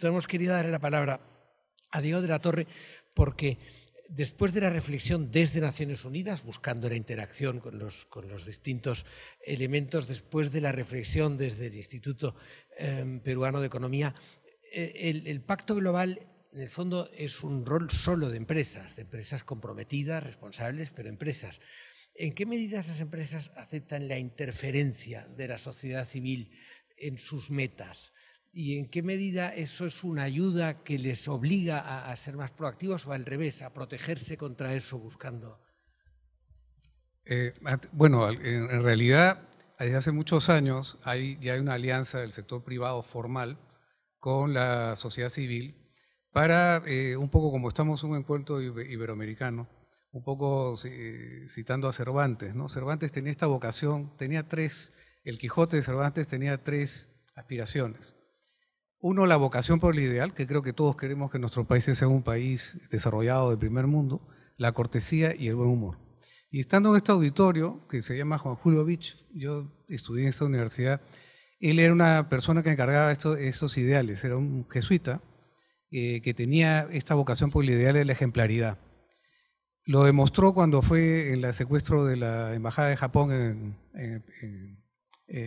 hemos querido darle la palabra a Diego de la Torre porque después de la reflexión desde Naciones Unidas, buscando la interacción con los distintos elementos, después de la reflexión desde el Instituto Peruano de Economía, el Pacto Global en el fondo es un rol solo de empresas comprometidas, responsables, pero empresas. ¿En qué medida esas empresas aceptan la interferencia de la sociedad civil en sus metas? ¿Y en qué medida eso es una ayuda que les obliga a ser más proactivos o al revés, a protegerse contra eso buscando? Bueno, en realidad, desde hace muchos años ya hay una alianza del sector privado formal con la sociedad civil para, un poco como estamos en un encuentro iberoamericano, un poco citando a Cervantes, ¿no? Cervantes tenía esta vocación, el Quijote de Cervantes tenía tres aspiraciones. Uno, la vocación por el ideal, que creo que todos queremos que nuestro país sea un país desarrollado de primer mundo, la cortesía y el buen humor. Y estando en este auditorio, que se llama Juan Julio Vich, yo estudié en esta universidad, él era una persona que encargaba esos ideales, era un jesuita que tenía esta vocación por el ideal de la ejemplaridad. Lo demostró cuando fue en el secuestro de la Embajada de Japón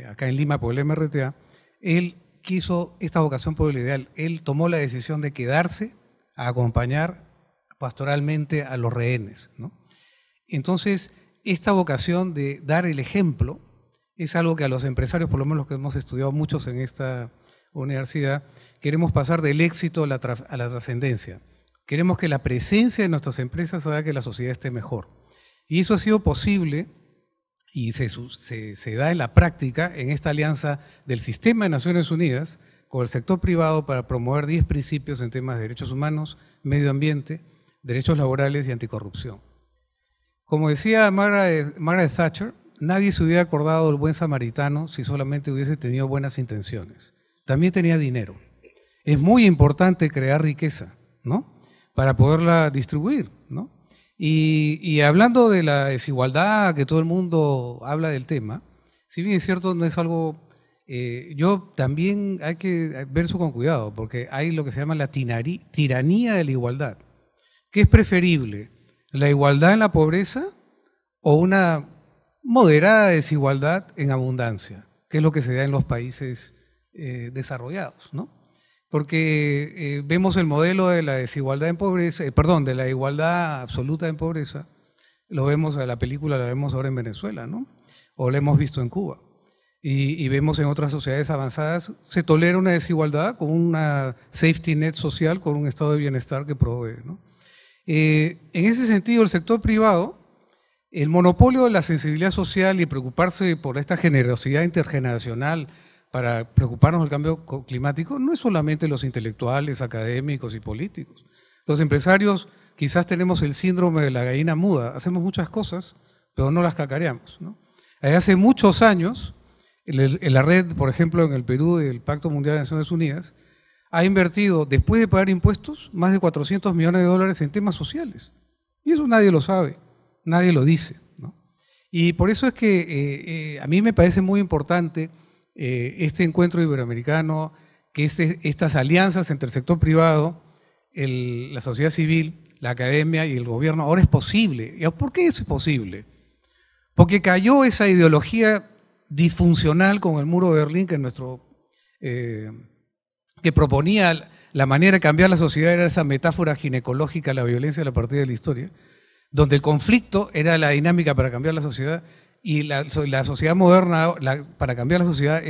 acá en Lima por el MRTA. Él quiso esta vocación por el ideal. Él tomó la decisión de quedarse a acompañar pastoralmente a los rehenes, ¿no? Entonces, esta vocación de dar el ejemplo es algo que a los empresarios, por lo menos los que hemos estudiado muchos en esta universidad, queremos pasar del éxito a la trascendencia. Queremos que la presencia de nuestras empresas haga que la sociedad esté mejor. Y eso ha sido posible y se da en la práctica en esta alianza del Sistema de Naciones Unidas con el sector privado para promover 10 principios en temas de derechos humanos, medio ambiente, derechos laborales y anticorrupción. Como decía Margaret Thatcher, nadie se hubiera acordado del buen samaritano si solamente hubiese tenido buenas intenciones. También tenía dinero. Es muy importante crear riqueza, ¿no?, para poderla distribuir, ¿no? Y hablando de la desigualdad, que todo el mundo habla del tema, si bien es cierto, no es algo… yo también hay que ver eso con cuidado, porque hay lo que se llama la tiranía de la igualdad. ¿Qué es preferible? ¿La igualdad en la pobreza o una moderada desigualdad en abundancia? Que es lo que se da en los países desarrollados, ¿no? Porque vemos el modelo de la desigualdad en pobreza, de la igualdad absoluta en pobreza, lo vemos en la película, la vemos ahora en Venezuela, ¿no? O la hemos visto en Cuba. Y vemos en otras sociedades avanzadas, se tolera una desigualdad con una safety net social, con un estado de bienestar que provee, ¿no? En ese sentido, el sector privado, el monopolio de la sensibilidad social y preocuparse por esta generosidad intergeneracional para preocuparnos del cambio climático, no es solamente los intelectuales, académicos y políticos. Los empresarios quizás tenemos el síndrome de la gallina muda, hacemos muchas cosas, pero no las cacareamos, ¿no? Hace muchos años, en la red, por ejemplo, en el Perú del Pacto Mundial de Naciones Unidas, ha invertido, después de pagar impuestos, más de $400 millones en temas sociales. Y eso nadie lo sabe, nadie lo dice, ¿no? Y por eso es que a mí me parece muy importante este encuentro iberoamericano, que estas alianzas entre el sector privado, la sociedad civil, la academia y el gobierno, ahora es posible. ¿Y por qué es posible? Porque cayó esa ideología disfuncional con el muro de Berlín que proponía la manera de cambiar la sociedad, era esa metáfora ginecológica, la violencia de la partida de la historia, donde el conflicto era la dinámica para cambiar la sociedad y la sociedad moderna, para cambiar la sociedad,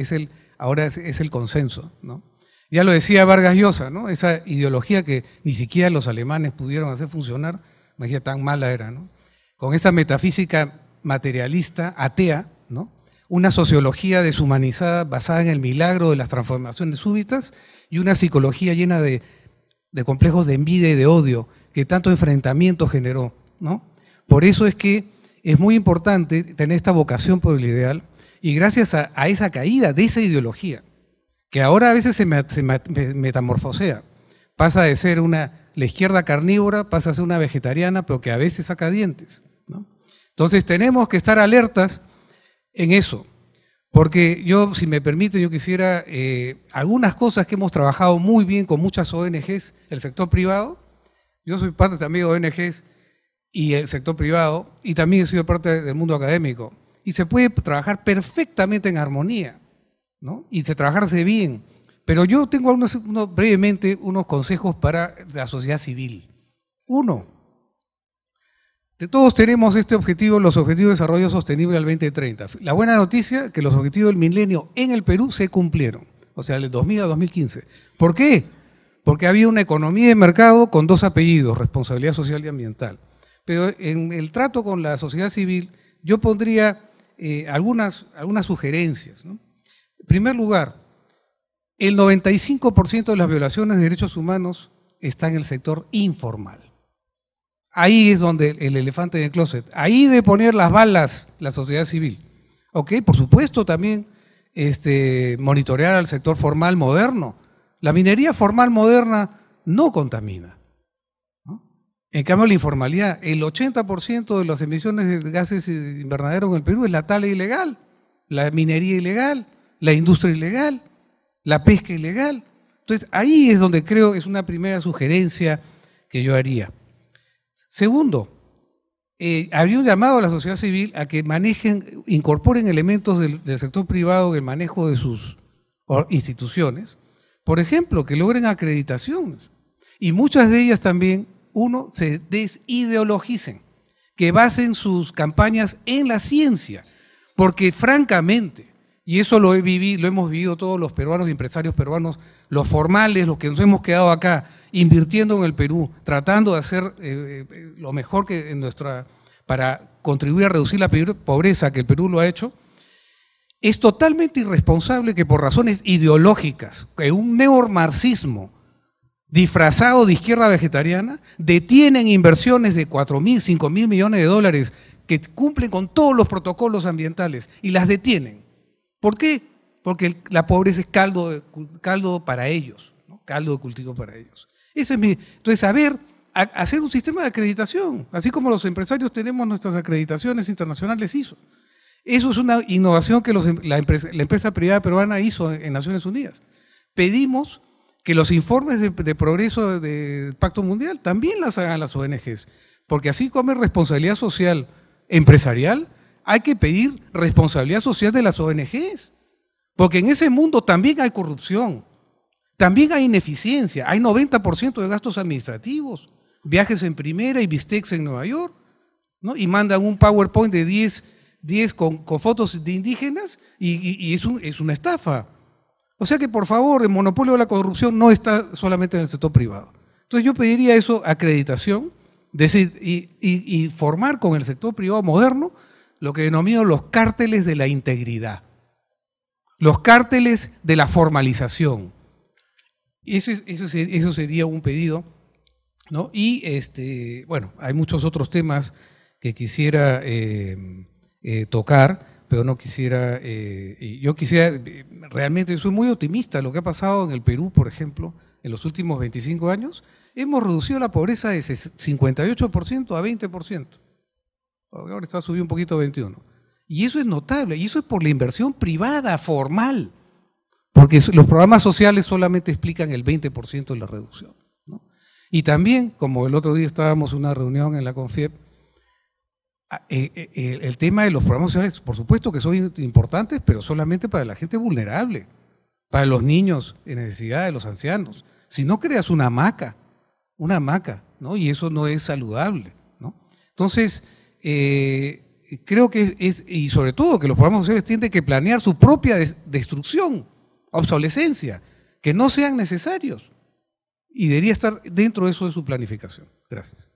ahora es el consenso, ¿no? Ya lo decía Vargas Llosa, ¿no? Esa ideología que ni siquiera los alemanes pudieron hacer funcionar, imagínate, tan mala era, ¿no? Con esa metafísica materialista, atea, ¿no? Una sociología deshumanizada basada en el milagro de las transformaciones súbitas y una psicología llena de complejos de envidia y de odio que tanto enfrentamiento generó, ¿no? Por eso es que es muy importante tener esta vocación por el ideal y gracias a esa caída de esa ideología, que ahora a veces se metamorfosea, pasa de ser la izquierda carnívora, pasa a ser una vegetariana, pero que a veces saca dientes, ¿no? Entonces tenemos que estar alertas en eso, Porque yo, si me permite, yo quisiera algunas cosas que hemos trabajado muy bien con muchas ONGs, el sector privado. Yo soy parte también de ONGs y el sector privado, y también he sido parte del mundo académico. Y se puede trabajar perfectamente en armonía, ¿no? Y trabajarse bien. Pero yo tengo brevemente unos consejos para la sociedad civil. Uno, todos tenemos este objetivo, los Objetivos de Desarrollo Sostenible al 2030. La buena noticia es que los objetivos del milenio en el Perú se cumplieron, o sea, del 2000 al 2015. ¿Por qué? Porque había una economía de mercado con dos apellidos, responsabilidad social y ambiental. Pero en el trato con la sociedad civil, yo pondría algunas sugerencias, ¿no? En primer lugar, el 95% de las violaciones de derechos humanos está en el sector informal. Ahí es donde el elefante en el closet. Ahí de poner las balas la sociedad civil. ¿Ok? Por supuesto también monitorear al sector formal moderno. La minería formal moderna no contamina, ¿no? En cambio la informalidad, el 80% de las emisiones de gases invernadero en el Perú es la tala ilegal, la minería ilegal, la industria ilegal, la pesca ilegal. Entonces ahí es donde creo es una primera sugerencia que yo haría. Segundo, habría un llamado a la sociedad civil a que incorporen elementos del sector privado en el manejo de sus instituciones. Por ejemplo, que logren acreditaciones. Y muchas de ellas también, se desideologicen, que basen sus campañas en la ciencia. Porque francamente, y eso lo hemos vivido todos los peruanos y empresarios peruanos, los formales, los que nos hemos quedado acá, invirtiendo en el Perú, tratando de hacer lo mejor que para contribuir a reducir la pobreza, que el Perú lo ha hecho, es totalmente irresponsable que por razones ideológicas, que un neomarxismo disfrazado de izquierda vegetariana, detienen inversiones de 4.000, 5.000 millones de dólares que cumplen con todos los protocolos ambientales y las detienen. ¿Por qué? Porque la pobreza es caldo para ellos, ¿no? Caldo de cultivo para ellos. Entonces, hacer un sistema de acreditación, así como los empresarios tenemos nuestras acreditaciones internacionales ISO. Eso es una innovación que la empresa privada peruana hizo en Naciones Unidas. Pedimos que los informes de progreso del Pacto Mundial también las hagan las ONGs, porque así como hay responsabilidad social empresarial, hay que pedir responsabilidad social de las ONGs, porque en ese mundo también hay corrupción, también hay ineficiencia, hay 90% de gastos administrativos, viajes en primera y bistecs en Nueva York, ¿no? Y mandan un PowerPoint de 10 con fotos de indígenas y es una estafa. O sea que, por favor, el monopolio de la corrupción no está solamente en el sector privado. Entonces yo pediría eso, acreditación, y formar con el sector privado moderno lo que denomino los cárteles de la integridad, los cárteles de la formalización. Eso sería un pedido, ¿no? Y bueno, hay muchos otros temas que quisiera tocar, pero no quisiera, yo quisiera, realmente soy muy optimista. Lo que ha pasado en el Perú, por ejemplo, en los últimos 25 años, hemos reducido la pobreza de 58% a 20%. Ahora está subido un poquito a 21%. Y eso es notable, y eso es por la inversión privada, formal, porque los programas sociales solamente explican el 20% de la reducción, ¿no? Y también, como el otro día estábamos en una reunión en la CONFIEP, el tema de los programas sociales, por supuesto que son importantes, pero solamente para la gente vulnerable, para los niños en necesidad, de los ancianos. Si no creas una hamaca, ¿no? Y eso no es saludable, ¿no? Entonces, creo que y sobre todo que los programas sociales tienen que planear su propia destrucción, obsolescencia, que no sean necesarios. Y debería estar dentro de eso de su planificación. Gracias.